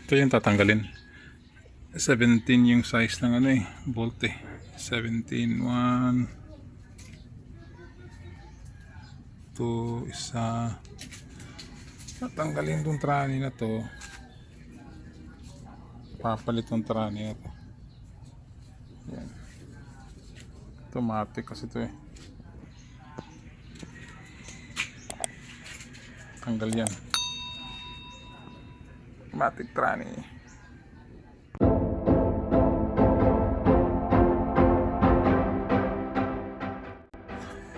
Ito yung tatanggalin. 17 yung size ng ano bolt 17, 1, 2, isa. Tatanggalin tong trani na to. Papalit tong trani na to. Yan. Automatic kasi to Tanggal yan. Automatic trani.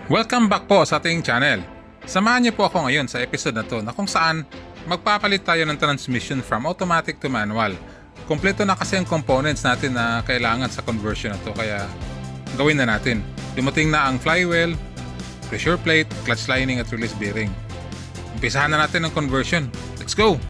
Welcome back po sa ating channel. Samahan niyo po ako ngayon sa episode na to na kung saan magpapalit tayo ng transmission from automatic to manual. Kompleto na kasi ang components natin na kailangan sa conversion na to, kaya gawin na natin. Dumating na ang flywheel, pressure plate, clutch lining at release bearing. Umpisahan na natin ang conversion. Let's go!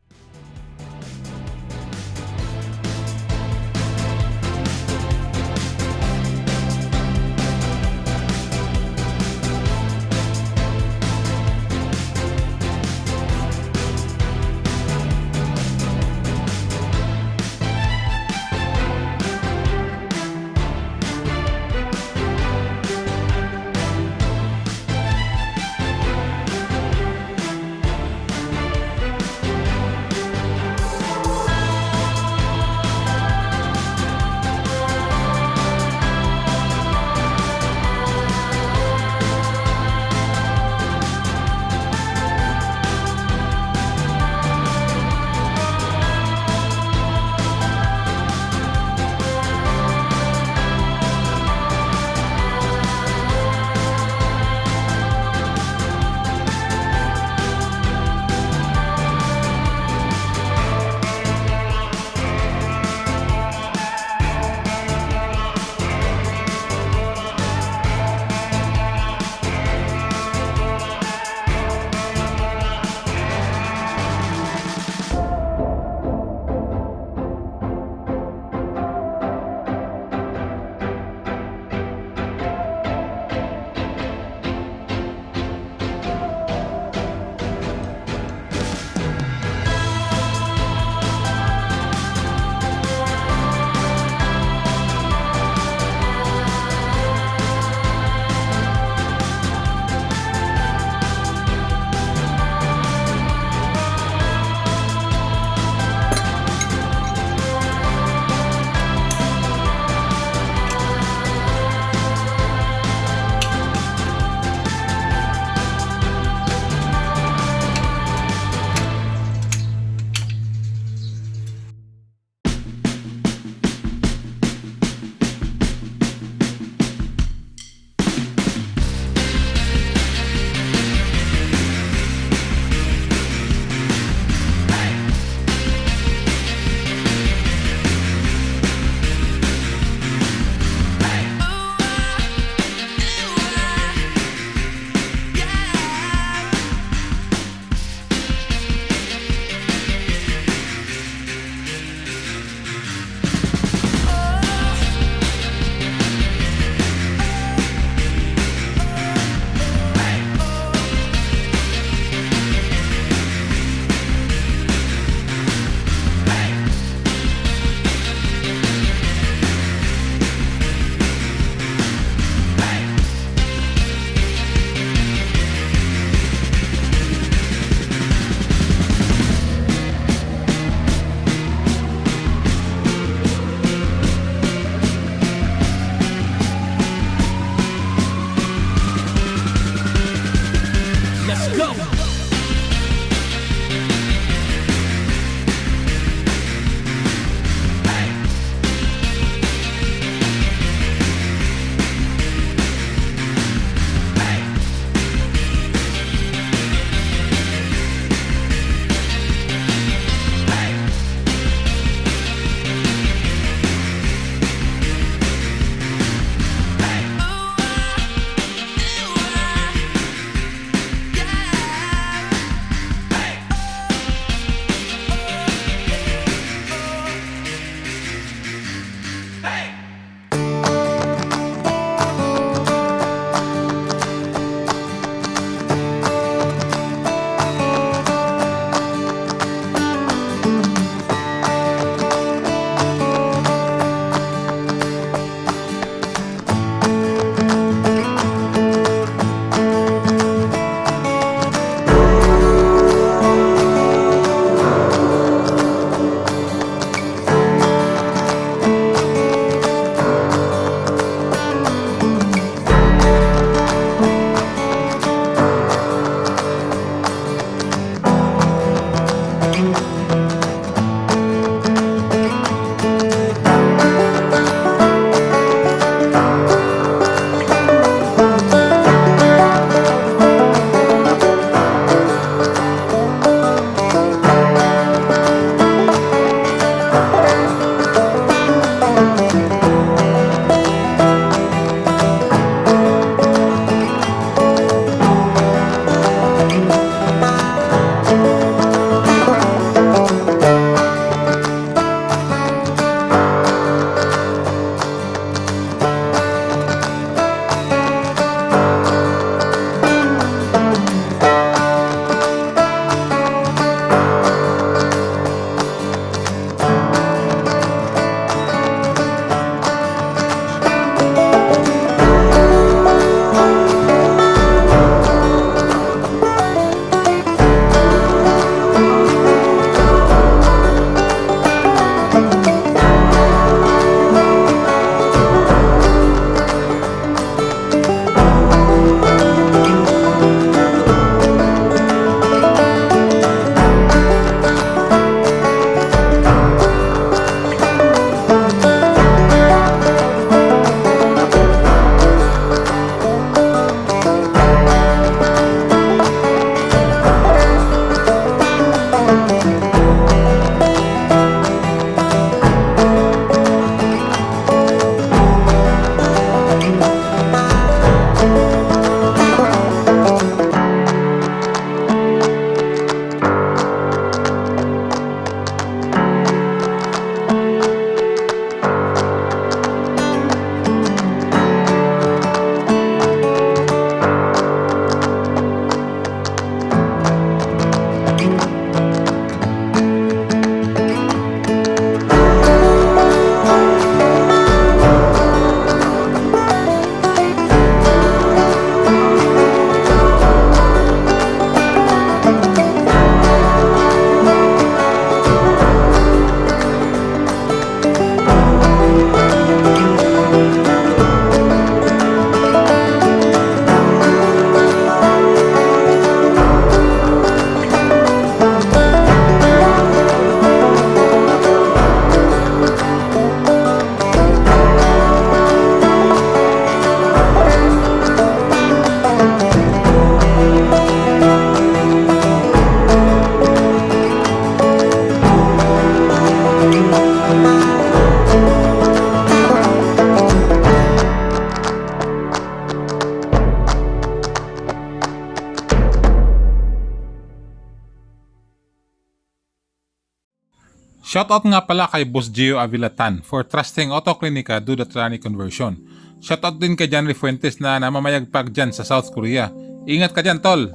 Shoutout nga pala kay Boss Gio Avilatan for trusting Auto Clinica do the tranny conversion. Shoutout din kay Janry Fuentes na namamayagpag dyan sa South Korea. Ingat ka dyan, tol!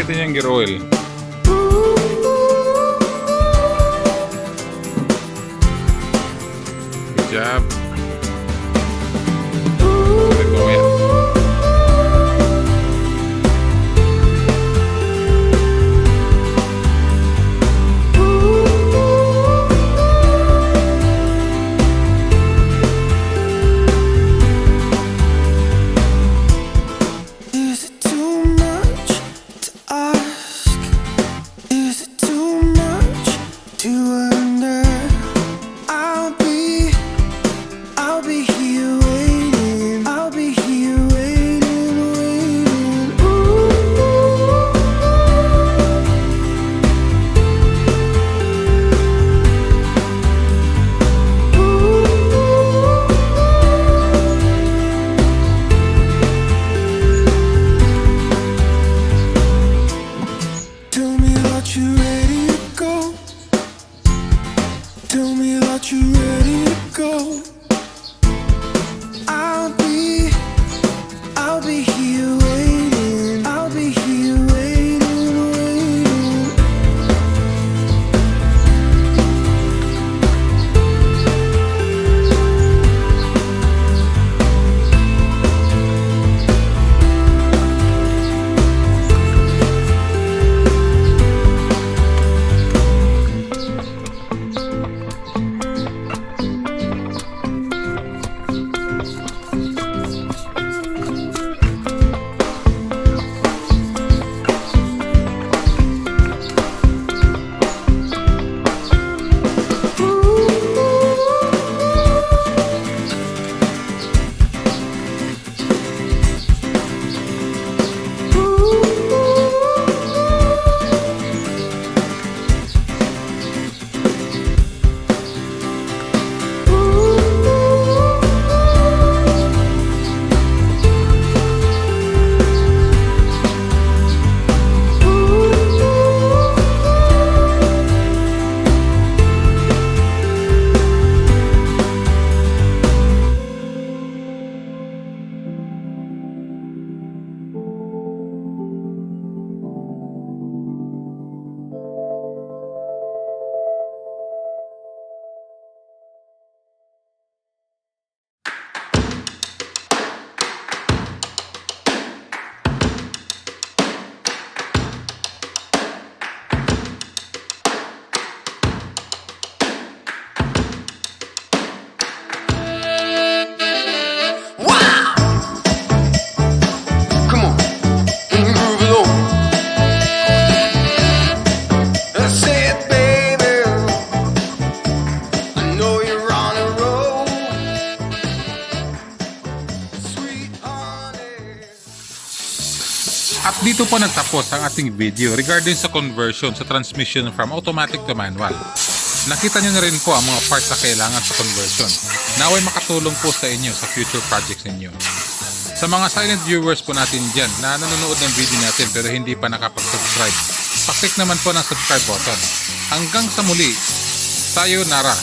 Ito yung gear oil. Good job. Balik mo yan. At dito po nagtapos ang ating video regarding sa conversion sa transmission from automatic to manual. Nakita nyo na rin po ang mga parts na kailangan sa conversion. Naway makatulong po sa inyo sa future projects ninyo. Sa mga silent viewers po natin dyan na nanonood ng video natin pero hindi pa nakapag-subscribe, paklik naman po ng subscribe button. Hanggang sa muli, sayonara!